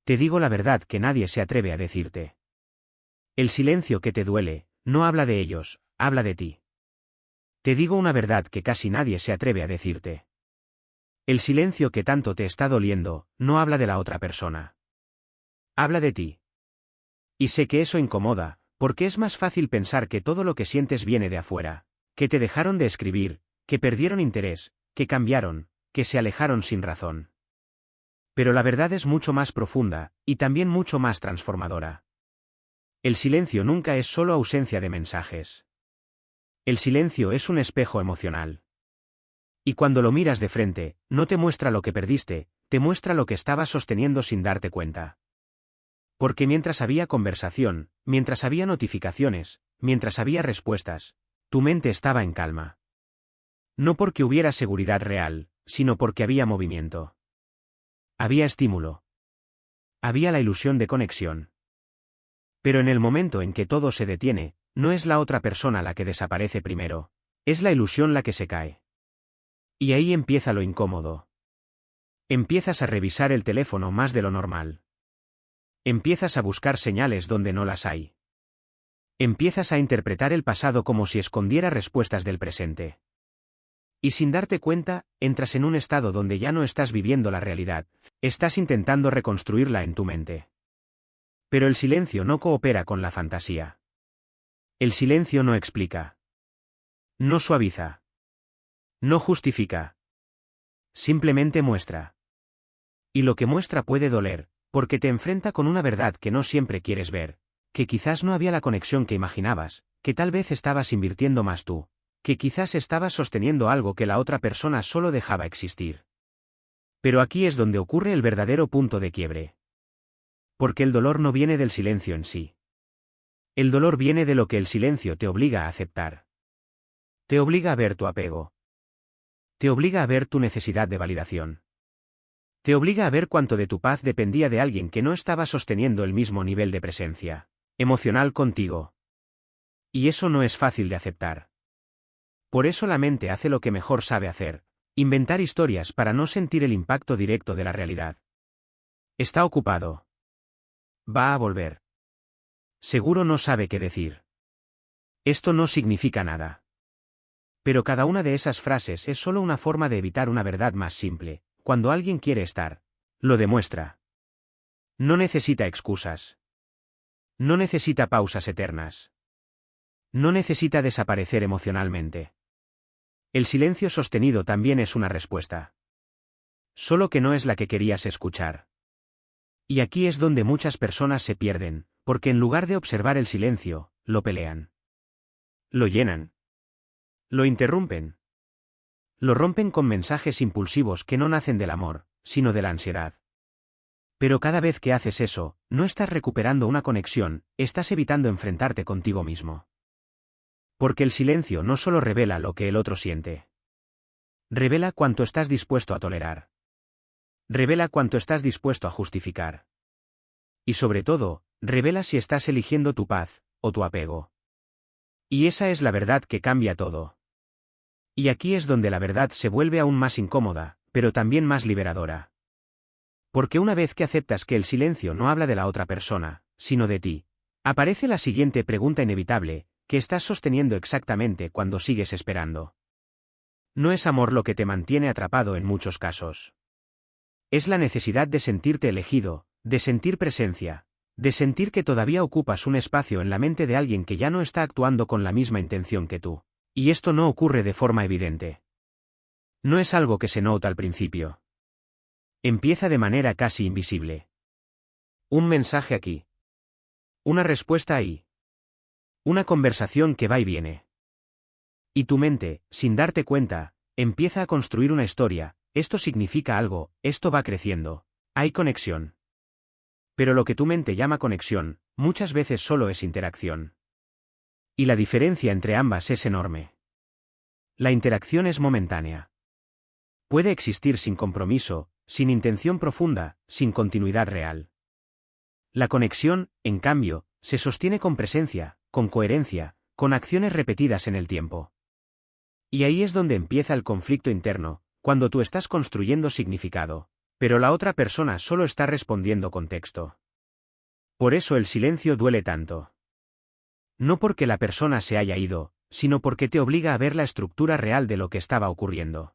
Te digo la verdad que nadie se atreve a decirte. El silencio que te duele, no habla de ellos, habla de ti. Te digo una verdad que casi nadie se atreve a decirte. El silencio que tanto te está doliendo, no habla de la otra persona. Habla de ti. Y sé que eso incomoda, porque es más fácil pensar que todo lo que sientes viene de afuera, que te dejaron de escribir, que perdieron interés, que cambiaron, que se alejaron sin razón. Pero la verdad es mucho más profunda, y también mucho más transformadora. El silencio nunca es solo ausencia de mensajes. El silencio es un espejo emocional. Y cuando lo miras de frente, no te muestra lo que perdiste, te muestra lo que estabas sosteniendo sin darte cuenta. Porque mientras había conversación, mientras había notificaciones, mientras había respuestas, tu mente estaba en calma. No porque hubiera seguridad real, sino porque había movimiento. Había estímulo. Había la ilusión de conexión. Pero en el momento en que todo se detiene, no es la otra persona la que desaparece primero, es la ilusión la que se cae. Y ahí empieza lo incómodo. Empiezas a revisar el teléfono más de lo normal. Empiezas a buscar señales donde no las hay. Empiezas a interpretar el pasado como si escondiera respuestas del presente. Y sin darte cuenta, entras en un estado donde ya no estás viviendo la realidad, estás intentando reconstruirla en tu mente. Pero el silencio no coopera con la fantasía. El silencio no explica. No suaviza. No justifica. Simplemente muestra. Y lo que muestra puede doler, porque te enfrenta con una verdad que no siempre quieres ver, que quizás no había la conexión que imaginabas, que tal vez estabas invirtiendo más tú, que quizás estabas sosteniendo algo que la otra persona solo dejaba existir. Pero aquí es donde ocurre el verdadero punto de quiebre. Porque el dolor no viene del silencio en sí. El dolor viene de lo que el silencio te obliga a aceptar. Te obliga a ver tu apego. Te obliga a ver tu necesidad de validación. Te obliga a ver cuánto de tu paz dependía de alguien que no estaba sosteniendo el mismo nivel de presencia emocional contigo. Y eso no es fácil de aceptar. Por eso la mente hace lo que mejor sabe hacer, inventar historias para no sentir el impacto directo de la realidad. Está ocupado. Va a volver. Seguro no sabe qué decir. Esto no significa nada. Pero cada una de esas frases es solo una forma de evitar una verdad más simple. Cuando alguien quiere estar, lo demuestra. No necesita excusas. No necesita pausas eternas. No necesita desaparecer emocionalmente. El silencio sostenido también es una respuesta. Solo que no es la que querías escuchar. Y aquí es donde muchas personas se pierden, porque en lugar de observar el silencio, lo pelean. Lo llenan. Lo interrumpen. Lo rompen con mensajes impulsivos que no nacen del amor, sino de la ansiedad. Pero cada vez que haces eso, no estás recuperando una conexión, estás evitando enfrentarte contigo mismo. Porque el silencio no solo revela lo que el otro siente. Revela cuánto estás dispuesto a tolerar. Revela cuánto estás dispuesto a justificar. Y sobre todo, revela si estás eligiendo tu paz, o tu apego. Y esa es la verdad que cambia todo. Y aquí es donde la verdad se vuelve aún más incómoda, pero también más liberadora. Porque una vez que aceptas que el silencio no habla de la otra persona, sino de ti, aparece la siguiente pregunta inevitable, que estás sosteniendo exactamente cuando sigues esperando. No es amor lo que te mantiene atrapado en muchos casos. Es la necesidad de sentirte elegido, de sentir presencia, de sentir que todavía ocupas un espacio en la mente de alguien que ya no está actuando con la misma intención que tú. Y esto no ocurre de forma evidente. No es algo que se nota al principio. Empieza de manera casi invisible. Un mensaje aquí. Una respuesta ahí. Una conversación que va y viene. Y tu mente, sin darte cuenta, empieza a construir una historia, esto significa algo, esto va creciendo, hay conexión. Pero lo que tu mente llama conexión, muchas veces solo es interacción. Y la diferencia entre ambas es enorme. La interacción es momentánea. Puede existir sin compromiso, sin intención profunda, sin continuidad real. La conexión, en cambio, se sostiene con presencia, con coherencia, con acciones repetidas en el tiempo. Y ahí es donde empieza el conflicto interno, cuando tú estás construyendo significado, Pero la otra persona solo está respondiendo con texto. Por eso el silencio duele tanto. No porque la persona se haya ido, sino porque te obliga a ver la estructura real de lo que estaba ocurriendo.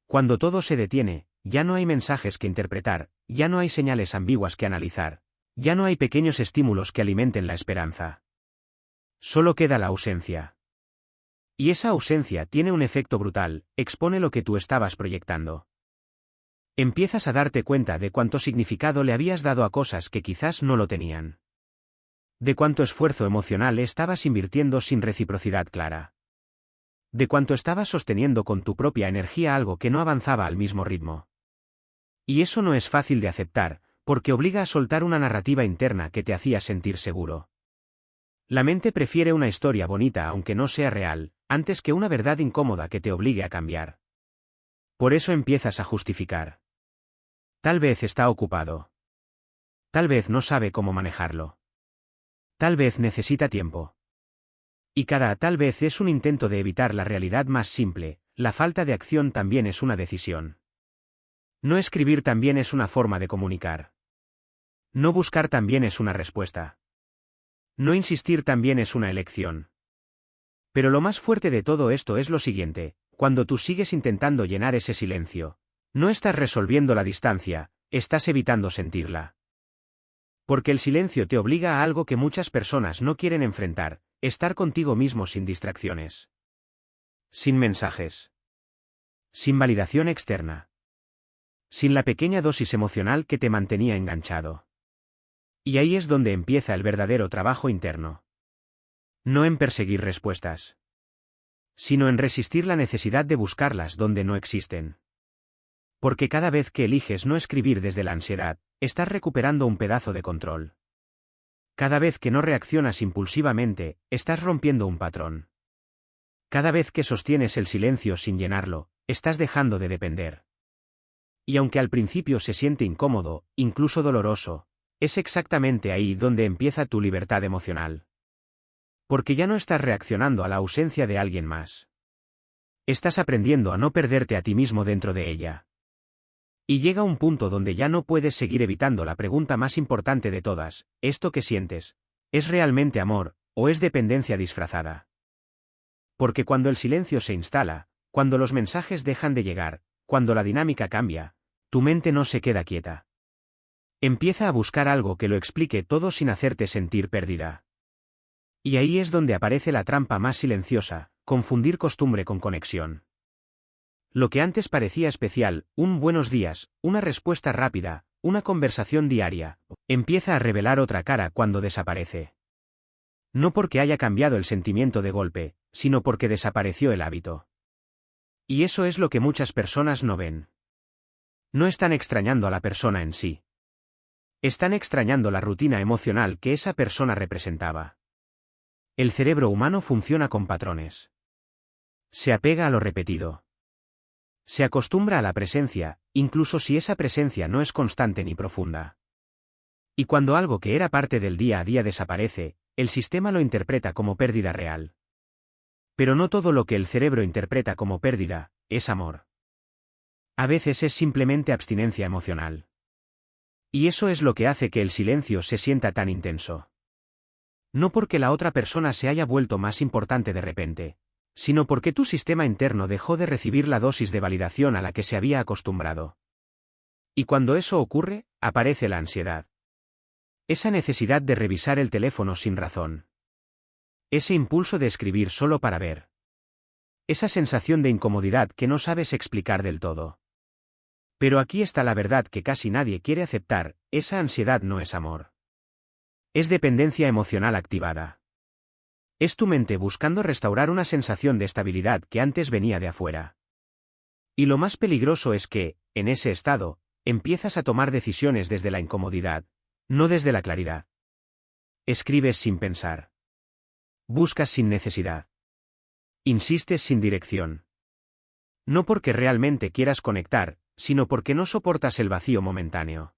Cuando todo se detiene, ya no hay mensajes que interpretar, ya no hay señales ambiguas que analizar, ya no hay pequeños estímulos que alimenten la esperanza. Solo queda la ausencia. Y esa ausencia tiene un efecto brutal, expone lo que tú estabas proyectando. Empiezas a darte cuenta de cuánto significado le habías dado a cosas que quizás no lo tenían. De cuánto esfuerzo emocional estabas invirtiendo sin reciprocidad clara. De cuánto estabas sosteniendo con tu propia energía algo que no avanzaba al mismo ritmo. Y eso no es fácil de aceptar, porque obliga a soltar una narrativa interna que te hacía sentir seguro. La mente prefiere una historia bonita aunque no sea real, antes que una verdad incómoda que te obligue a cambiar. Por eso empiezas a justificar. Tal vez está ocupado. Tal vez no sabe cómo manejarlo. Tal vez necesita tiempo. Y cada tal vez es un intento de evitar la realidad más simple, la falta de acción también es una decisión. No escribir también es una forma de comunicar. No buscar también es una respuesta. No insistir también es una elección. Pero lo más fuerte de todo esto es lo siguiente: cuando tú sigues intentando llenar ese silencio, no estás resolviendo la distancia, estás evitando sentirla. Porque el silencio te obliga a algo que muchas personas no quieren enfrentar: estar contigo mismo sin distracciones. Sin mensajes. Sin validación externa. Sin la pequeña dosis emocional que te mantenía enganchado. Y ahí es donde empieza el verdadero trabajo interno. No en perseguir respuestas, sino en resistir la necesidad de buscarlas donde no existen. Porque cada vez que eliges no escribir desde la ansiedad, estás recuperando un pedazo de control. Cada vez que no reaccionas impulsivamente, estás rompiendo un patrón. Cada vez que sostienes el silencio sin llenarlo, estás dejando de depender. Y aunque al principio se siente incómodo, incluso doloroso, es exactamente ahí donde empieza tu libertad emocional. Porque ya no estás reaccionando a la ausencia de alguien más. Estás aprendiendo a no perderte a ti mismo dentro de ella. Y llega un punto donde ya no puedes seguir evitando la pregunta más importante de todas: ¿esto que sientes, es realmente amor, o es dependencia disfrazada? Porque cuando el silencio se instala, cuando los mensajes dejan de llegar, cuando la dinámica cambia, tu mente no se queda quieta. Empieza a buscar algo que lo explique todo sin hacerte sentir perdida. Y ahí es donde aparece la trampa más silenciosa: confundir costumbre con conexión. Lo que antes parecía especial, un buenos días, una respuesta rápida, una conversación diaria, empieza a revelar otra cara cuando desaparece. No porque haya cambiado el sentimiento de golpe, sino porque desapareció el hábito. Y eso es lo que muchas personas no ven. No están extrañando a la persona en sí. Están extrañando la rutina emocional que esa persona representaba. El cerebro humano funciona con patrones. Se apega a lo repetido. Se acostumbra a la presencia, incluso si esa presencia no es constante ni profunda. Y cuando algo que era parte del día a día desaparece, el sistema lo interpreta como pérdida real. Pero no todo lo que el cerebro interpreta como pérdida es amor. A veces es simplemente abstinencia emocional. Y eso es lo que hace que el silencio se sienta tan intenso. No porque la otra persona se haya vuelto más importante de repente, sino porque tu sistema interno dejó de recibir la dosis de validación a la que se había acostumbrado. Y cuando eso ocurre, aparece la ansiedad. Esa necesidad de revisar el teléfono sin razón. Ese impulso de escribir solo para ver. Esa sensación de incomodidad que no sabes explicar del todo. Pero aquí está la verdad que casi nadie quiere aceptar: esa ansiedad no es amor. Es dependencia emocional activada. Es tu mente buscando restaurar una sensación de estabilidad que antes venía de afuera. Y lo más peligroso es que, en ese estado, empiezas a tomar decisiones desde la incomodidad, no desde la claridad. Escribes sin pensar. Buscas sin necesidad. Insistes sin dirección. No porque realmente quieras conectar, sino porque no soportas el vacío momentáneo.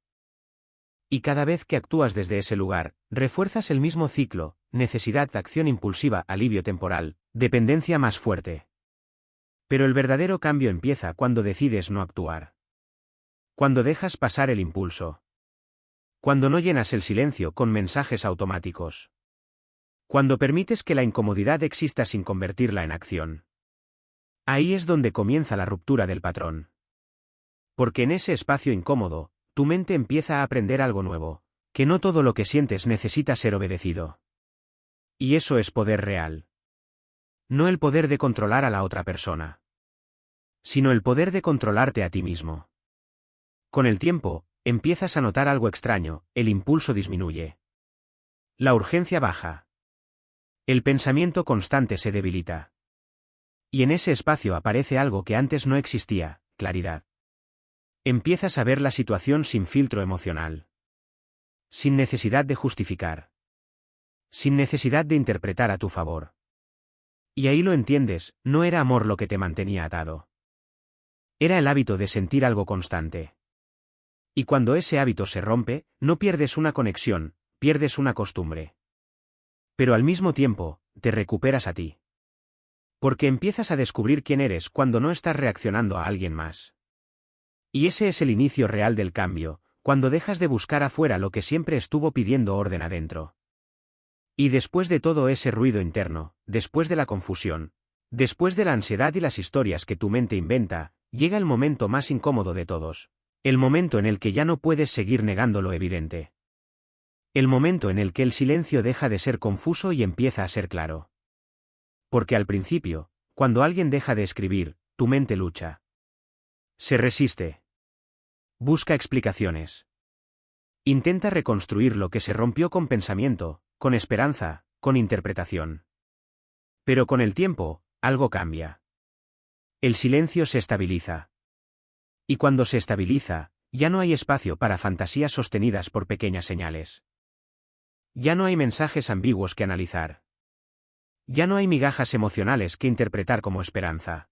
Y cada vez que actúas desde ese lugar, refuerzas el mismo ciclo: necesidad, acción impulsiva, alivio temporal, dependencia más fuerte. Pero el verdadero cambio empieza cuando decides no actuar. Cuando dejas pasar el impulso. Cuando no llenas el silencio con mensajes automáticos. Cuando permites que la incomodidad exista sin convertirla en acción. Ahí es donde comienza la ruptura del patrón. Porque en ese espacio incómodo, tu mente empieza a aprender algo nuevo, que no todo lo que sientes necesita ser obedecido. Y eso es poder real. No el poder de controlar a la otra persona, sino el poder de controlarte a ti mismo. Con el tiempo, empiezas a notar algo extraño, el impulso disminuye. La urgencia baja. El pensamiento constante se debilita. Y en ese espacio aparece algo que antes no existía, claridad. Empiezas a ver la situación sin filtro emocional. Sin necesidad de justificar. Sin necesidad de interpretar a tu favor. Y ahí lo entiendes, no era amor lo que te mantenía atado. Era el hábito de sentir algo constante. Y cuando ese hábito se rompe, no pierdes una conexión, pierdes una costumbre. Pero al mismo tiempo, te recuperas a ti. Porque empiezas a descubrir quién eres cuando no estás reaccionando a alguien más. Y ese es el inicio real del cambio, cuando dejas de buscar afuera lo que siempre estuvo pidiendo orden adentro. Y después de todo ese ruido interno, después de la confusión, después de la ansiedad y las historias que tu mente inventa, llega el momento más incómodo de todos. El momento en el que ya no puedes seguir negando lo evidente. El momento en el que el silencio deja de ser confuso y empieza a ser claro. Porque al principio, cuando alguien deja de escribir, tu mente lucha. Se resiste. Busca explicaciones. Intenta reconstruir lo que se rompió con pensamiento, con esperanza, con interpretación. Pero con el tiempo, algo cambia. El silencio se estabiliza. Y cuando se estabiliza, ya no hay espacio para fantasías sostenidas por pequeñas señales. Ya no hay mensajes ambiguos que analizar. Ya no hay migajas emocionales que interpretar como esperanza.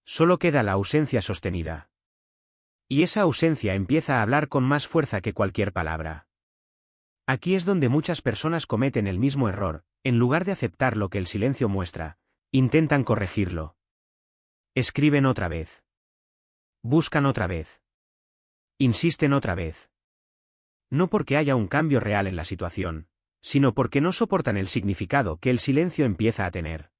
Solo queda la ausencia sostenida. Y esa ausencia empieza a hablar con más fuerza que cualquier palabra. Aquí es donde muchas personas cometen el mismo error, en lugar de aceptar lo que el silencio muestra, intentan corregirlo. Escriben otra vez. Buscan otra vez. Insisten otra vez. No porque haya un cambio real en la situación, sino porque no soportan el significado que el silencio empieza a tener.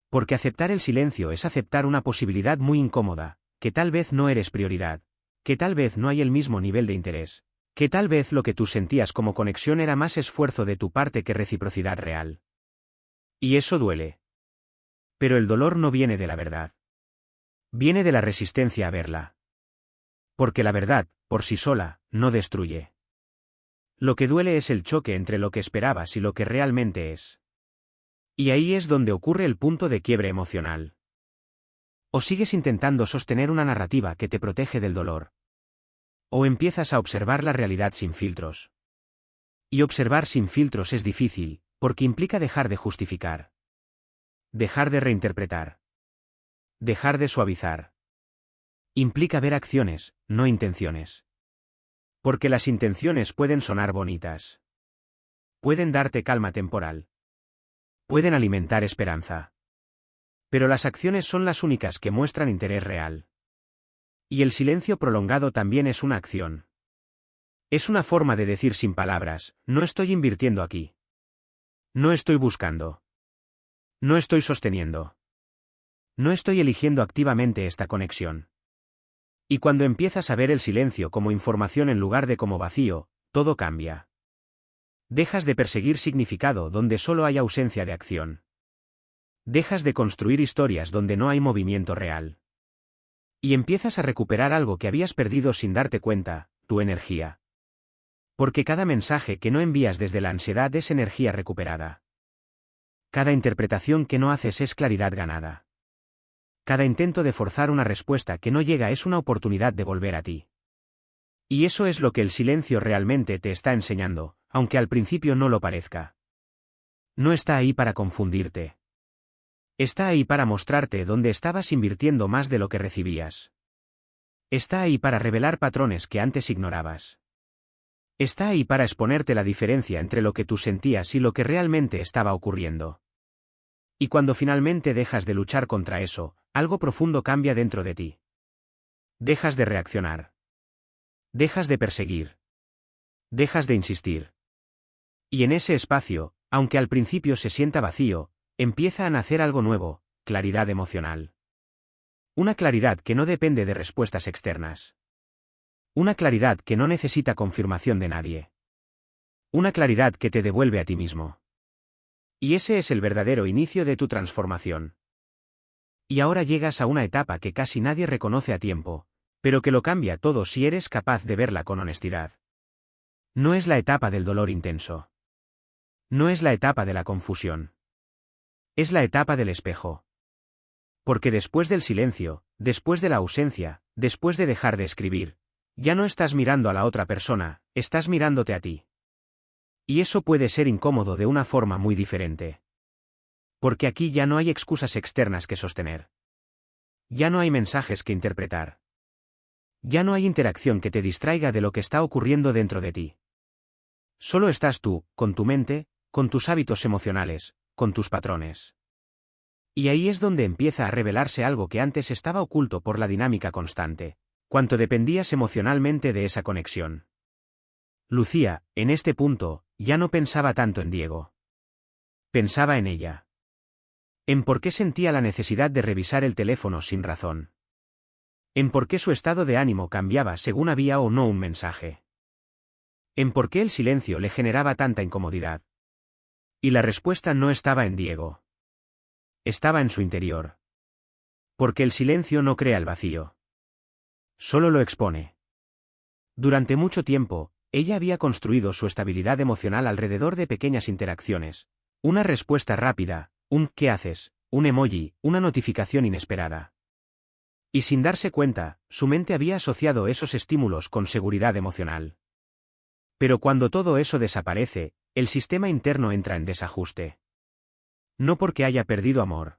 Porque aceptar el silencio es aceptar una posibilidad muy incómoda, que tal vez no eres prioridad, que tal vez no hay el mismo nivel de interés, que tal vez lo que tú sentías como conexión era más esfuerzo de tu parte que reciprocidad real. Y eso duele. Pero el dolor no viene de la verdad. Viene de la resistencia a verla. Porque la verdad, por sí sola, no destruye. Lo que duele es el choque entre lo que esperabas y lo que realmente es. Y ahí es donde ocurre el punto de quiebre emocional. O sigues intentando sostener una narrativa que te protege del dolor. O empiezas a observar la realidad sin filtros. Y observar sin filtros es difícil, porque implica dejar de justificar. Dejar de reinterpretar. Dejar de suavizar. Implica ver acciones, no intenciones. Porque las intenciones pueden sonar bonitas. Pueden darte calma temporal. Pueden alimentar esperanza. Pero las acciones son las únicas que muestran interés real. Y el silencio prolongado también es una acción. Es una forma de decir sin palabras, no estoy invirtiendo aquí. No estoy buscando. No estoy sosteniendo. No estoy eligiendo activamente esta conexión. Y cuando empiezas a ver el silencio como información en lugar de como vacío, todo cambia. Dejas de perseguir significado donde solo hay ausencia de acción. Dejas de construir historias donde no hay movimiento real. Y empiezas a recuperar algo que habías perdido sin darte cuenta, tu energía. Porque cada mensaje que no envías desde la ansiedad es energía recuperada. Cada interpretación que no haces es claridad ganada. Cada intento de forzar una respuesta que no llega es una oportunidad de volver a ti. Y eso es lo que el silencio realmente te está enseñando, aunque al principio no lo parezca. No está ahí para confundirte. Está ahí para mostrarte dónde estabas invirtiendo más de lo que recibías. Está ahí para revelar patrones que antes ignorabas. Está ahí para exponerte la diferencia entre lo que tú sentías y lo que realmente estaba ocurriendo. Y cuando finalmente dejas de luchar contra eso, algo profundo cambia dentro de ti. Dejas de reaccionar. Dejas de perseguir. Dejas de insistir. Y en ese espacio, aunque al principio se sienta vacío, empieza a nacer algo nuevo, claridad emocional. Una claridad que no depende de respuestas externas. Una claridad que no necesita confirmación de nadie. Una claridad que te devuelve a ti mismo. Y ese es el verdadero inicio de tu transformación. Y ahora llegas a una etapa que casi nadie reconoce a tiempo, pero que lo cambia todo si eres capaz de verla con honestidad. No es la etapa del dolor intenso. No es la etapa de la confusión. Es la etapa del espejo. Porque después del silencio, después de la ausencia, después de dejar de escribir, ya no estás mirando a la otra persona, estás mirándote a ti. Y eso puede ser incómodo de una forma muy diferente. Porque aquí ya no hay excusas externas que sostener. Ya no hay mensajes que interpretar. Ya no hay interacción que te distraiga de lo que está ocurriendo dentro de ti. Solo estás tú, con tu mente, con tus hábitos emocionales, con tus patrones. Y ahí es donde empieza a revelarse algo que antes estaba oculto por la dinámica constante, cuánto dependías emocionalmente de esa conexión. Lucía, en este punto, ya no pensaba tanto en Diego. Pensaba en ella. En por qué sentía la necesidad de revisar el teléfono sin razón. En por qué su estado de ánimo cambiaba según había o no un mensaje. En por qué el silencio le generaba tanta incomodidad. Y la respuesta no estaba en Diego. Estaba en su interior. Porque el silencio no crea el vacío. Solo lo expone. Durante mucho tiempo, ella había construido su estabilidad emocional alrededor de pequeñas interacciones. Una respuesta rápida, un ¿qué haces?, un emoji, una notificación inesperada. Y sin darse cuenta, su mente había asociado esos estímulos con seguridad emocional. Pero cuando todo eso desaparece, el sistema interno entra en desajuste. No porque haya perdido amor,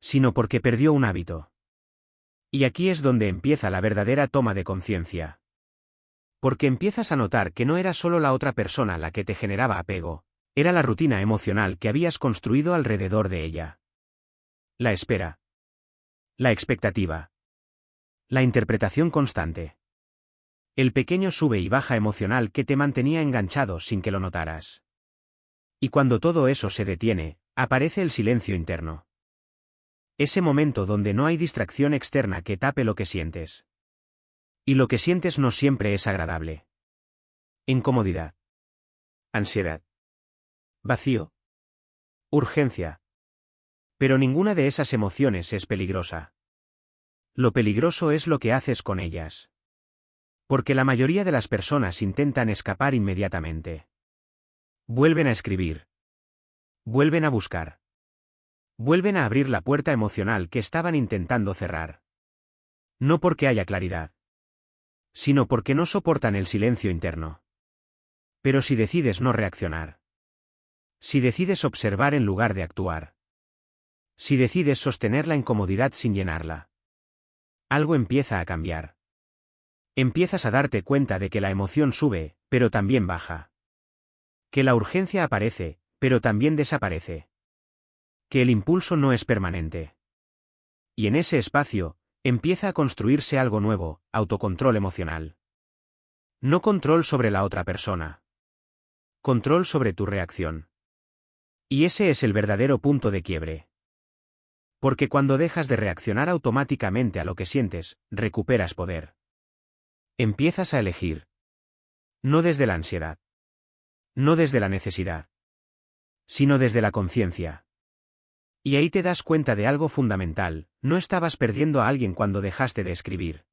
sino porque perdió un hábito. Y aquí es donde empieza la verdadera toma de conciencia. Porque empiezas a notar que no era solo la otra persona la que te generaba apego, era la rutina emocional que habías construido alrededor de ella. La espera. La expectativa. La interpretación constante. El pequeño sube y baja emocional que te mantenía enganchado sin que lo notaras. Y cuando todo eso se detiene, aparece el silencio interno. Ese momento donde no hay distracción externa que tape lo que sientes. Y lo que sientes no siempre es agradable. Incomodidad. Ansiedad. Vacío. Urgencia. Pero ninguna de esas emociones es peligrosa. Lo peligroso es lo que haces con ellas. Porque la mayoría de las personas intentan escapar inmediatamente. Vuelven a escribir. Vuelven a buscar. Vuelven a abrir la puerta emocional que estaban intentando cerrar. No porque haya claridad, sino porque no soportan el silencio interno. Pero si decides no reaccionar. Si decides observar en lugar de actuar. Si decides sostener la incomodidad sin llenarla. Algo empieza a cambiar. Empiezas a darte cuenta de que la emoción sube, pero también baja. Que la urgencia aparece, pero también desaparece. Que el impulso no es permanente. Y en ese espacio, empieza a construirse algo nuevo, autocontrol emocional. No control sobre la otra persona. Control sobre tu reacción. Y ese es el verdadero punto de quiebre. Porque cuando dejas de reaccionar automáticamente a lo que sientes, recuperas poder. Empiezas a elegir. No desde la ansiedad. No desde la necesidad. Sino desde la conciencia. Y ahí te das cuenta de algo fundamental, no estabas perdiendo a alguien cuando dejaste de escribir.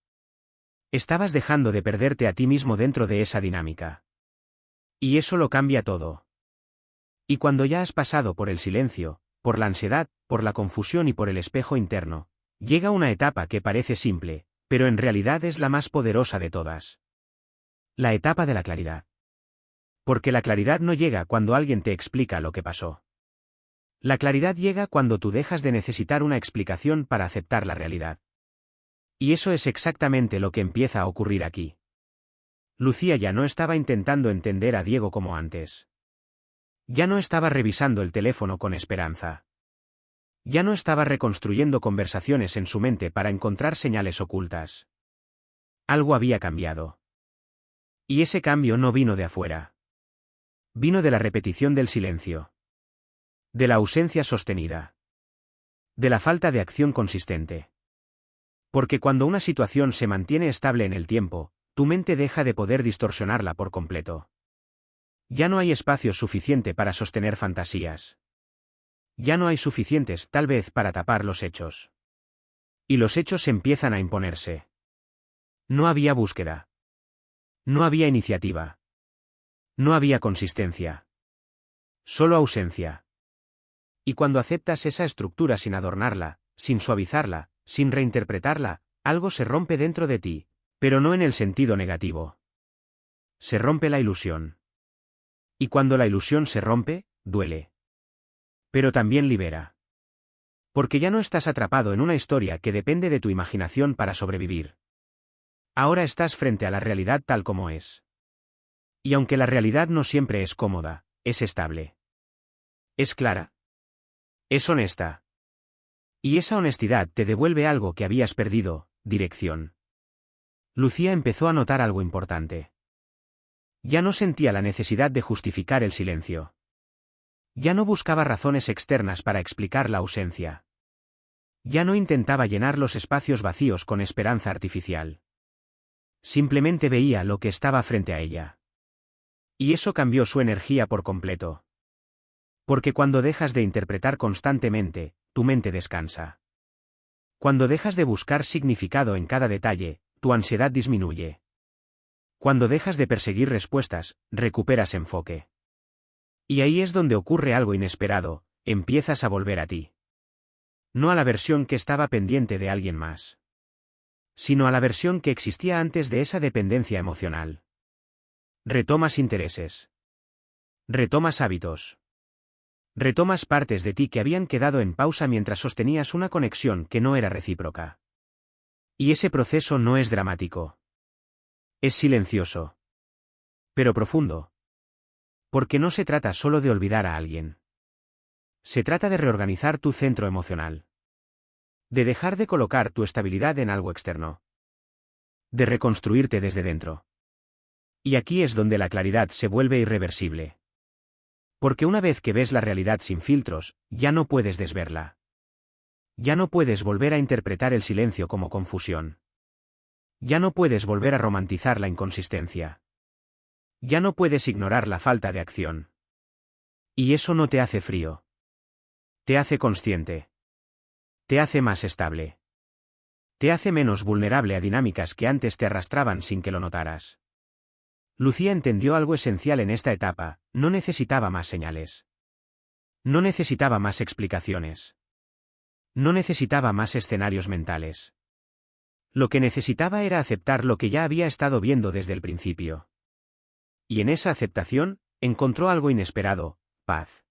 Estabas dejando de perderte a ti mismo dentro de esa dinámica. Y eso lo cambia todo. Y cuando ya has pasado por el silencio, por la ansiedad, por la confusión y por el espejo interno, llega una etapa que parece simple, pero en realidad es la más poderosa de todas. La etapa de la claridad. Porque la claridad no llega cuando alguien te explica lo que pasó. La claridad llega cuando tú dejas de necesitar una explicación para aceptar la realidad. Y eso es exactamente lo que empieza a ocurrir aquí. Lucía ya no estaba intentando entender a Diego como antes. Ya no estaba revisando el teléfono con esperanza. Ya no estaba reconstruyendo conversaciones en su mente para encontrar señales ocultas. Algo había cambiado. Y ese cambio no vino de afuera. Vino de la repetición del silencio. De la ausencia sostenida. De la falta de acción consistente. Porque cuando una situación se mantiene estable en el tiempo, tu mente deja de poder distorsionarla por completo. Ya no hay espacio suficiente para sostener fantasías. Ya no hay suficientes, tal vez, para tapar los hechos. Y los hechos empiezan a imponerse. No había búsqueda. No había iniciativa. No había consistencia. Solo ausencia. Y cuando aceptas esa estructura sin adornarla, sin suavizarla, sin reinterpretarla, algo se rompe dentro de ti, pero no en el sentido negativo. Se rompe la ilusión. Y cuando la ilusión se rompe, duele. Pero también libera. Porque ya no estás atrapado en una historia que depende de tu imaginación para sobrevivir. Ahora estás frente a la realidad tal como es. Y aunque la realidad no siempre es cómoda, es estable. Es clara. Es honesta. Y esa honestidad te devuelve algo que habías perdido: dirección. Lucía empezó a notar algo importante. Ya no sentía la necesidad de justificar el silencio. Ya no buscaba razones externas para explicar la ausencia. Ya no intentaba llenar los espacios vacíos con esperanza artificial. Simplemente veía lo que estaba frente a ella. Y eso cambió su energía por completo. Porque cuando dejas de interpretar constantemente, tu mente descansa. Cuando dejas de buscar significado en cada detalle, tu ansiedad disminuye. Cuando dejas de perseguir respuestas, recuperas enfoque. Y ahí es donde ocurre algo inesperado: empiezas a volver a ti. No a la versión que estaba pendiente de alguien más, sino a la versión que existía antes de esa dependencia emocional. Retomas intereses. Retomas hábitos. Retomas partes de ti que habían quedado en pausa mientras sostenías una conexión que no era recíproca. Y ese proceso no es dramático. Es silencioso. Pero profundo. Porque no se trata solo de olvidar a alguien. Se trata de reorganizar tu centro emocional. De dejar de colocar tu estabilidad en algo externo. De reconstruirte desde dentro. Y aquí es donde la claridad se vuelve irreversible. Porque una vez que ves la realidad sin filtros, ya no puedes desverla. Ya no puedes volver a interpretar el silencio como confusión. Ya no puedes volver a romantizar la inconsistencia. Ya no puedes ignorar la falta de acción. Y eso no te hace frío. Te hace consciente. Te hace más estable. Te hace menos vulnerable a dinámicas que antes te arrastraban sin que lo notaras. Lucía entendió algo esencial en esta etapa: no necesitaba más señales. No necesitaba más explicaciones. No necesitaba más escenarios mentales. Lo que necesitaba era aceptar lo que ya había estado viendo desde el principio. Y en esa aceptación, encontró algo inesperado: paz.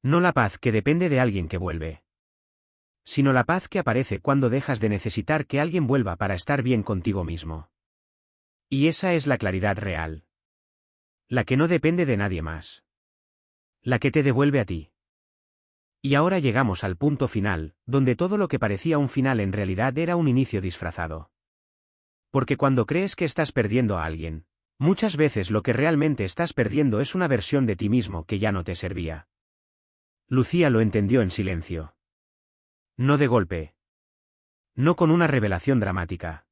No la paz que depende de alguien que vuelve, sino la paz que aparece cuando dejas de necesitar que alguien vuelva para estar bien contigo mismo. Y esa es la claridad real. La que no depende de nadie más. La que te devuelve a ti. Y ahora llegamos al punto final, donde todo lo que parecía un final en realidad era un inicio disfrazado. Porque cuando crees que estás perdiendo a alguien, muchas veces lo que realmente estás perdiendo es una versión de ti mismo que ya no te servía. Lucía lo entendió en silencio. No de golpe. No con una revelación dramática.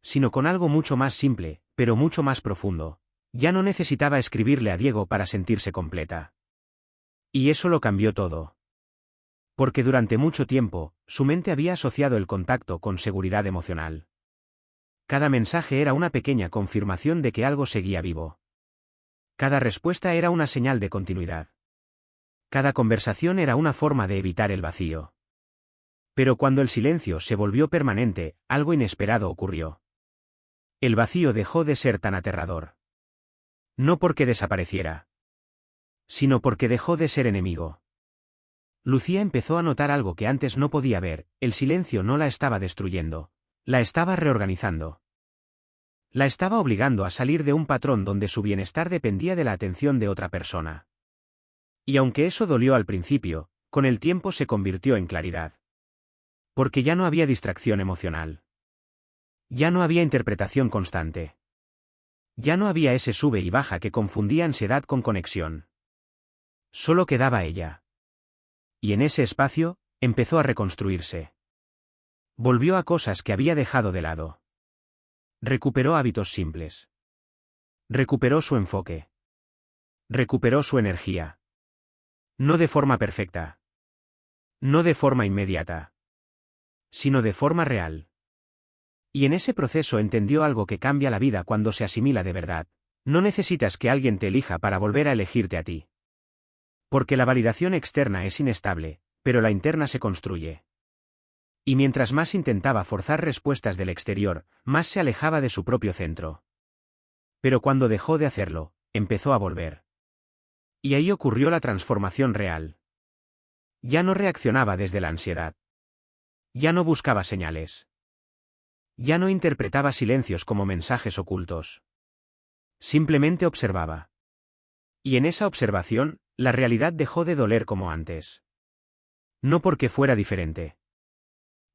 Sino con algo mucho más simple, pero mucho más profundo. Ya no necesitaba escribirle a Diego para sentirse completa. Y eso lo cambió todo. Porque durante mucho tiempo, su mente había asociado el contacto con seguridad emocional. Cada mensaje era una pequeña confirmación de que algo seguía vivo. Cada respuesta era una señal de continuidad. Cada conversación era una forma de evitar el vacío. Pero cuando el silencio se volvió permanente, algo inesperado ocurrió. El vacío dejó de ser tan aterrador. No porque desapareciera, sino porque dejó de ser enemigo. Lucía empezó a notar algo que antes no podía ver: el silencio no la estaba destruyendo, la estaba reorganizando. La estaba obligando a salir de un patrón donde su bienestar dependía de la atención de otra persona. Y aunque eso dolió al principio, con el tiempo se convirtió en claridad. Porque ya no había distracción emocional. Ya no había interpretación constante. Ya no había ese sube y baja que confundía ansiedad con conexión. Solo quedaba ella. Y en ese espacio, empezó a reconstruirse. Volvió a cosas que había dejado de lado. Recuperó hábitos simples. Recuperó su enfoque. Recuperó su energía. No de forma perfecta. No de forma inmediata. Sino de forma real. Y en ese proceso entendió algo que cambia la vida cuando se asimila de verdad. No necesitas que alguien te elija para volver a elegirte a ti. Porque la validación externa es inestable, pero la interna se construye. Y mientras más intentaba forzar respuestas del exterior, más se alejaba de su propio centro. Pero cuando dejó de hacerlo, empezó a volver. Y ahí ocurrió la transformación real. Ya no reaccionaba desde la ansiedad. Ya no buscaba señales. Ya no interpretaba silencios como mensajes ocultos. Simplemente observaba. Y en esa observación, la realidad dejó de doler como antes. No porque fuera diferente,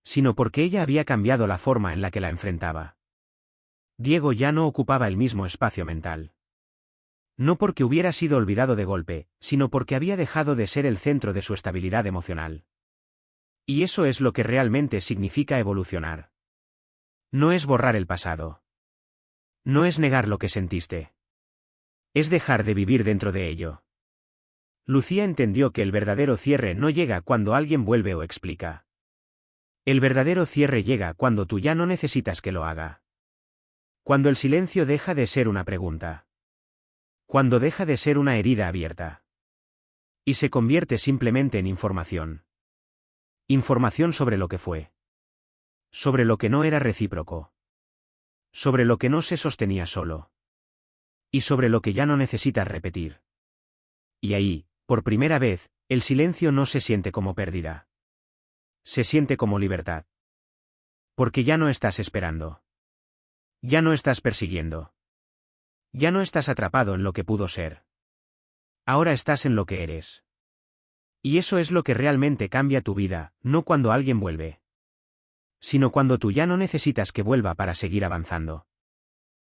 sino porque ella había cambiado la forma en la que la enfrentaba. Diego ya no ocupaba el mismo espacio mental. No porque hubiera sido olvidado de golpe, sino porque había dejado de ser el centro de su estabilidad emocional. Y eso es lo que realmente significa evolucionar. No es borrar el pasado. No es negar lo que sentiste. Es dejar de vivir dentro de ello. Lucía entendió que el verdadero cierre no llega cuando alguien vuelve o explica. El verdadero cierre llega cuando tú ya no necesitas que lo haga. Cuando el silencio deja de ser una pregunta. Cuando deja de ser una herida abierta. Y se convierte simplemente en información. Información sobre lo que fue. Sobre lo que no era recíproco. Sobre lo que no se sostenía solo. Y sobre lo que ya no necesitas repetir. Y ahí, por primera vez, el silencio no se siente como pérdida. Se siente como libertad. Porque ya no estás esperando. Ya no estás persiguiendo. Ya no estás atrapado en lo que pudo ser. Ahora estás en lo que eres. Y eso es lo que realmente cambia tu vida, no cuando alguien vuelve. Sino cuando tú ya no necesitas que vuelva para seguir avanzando.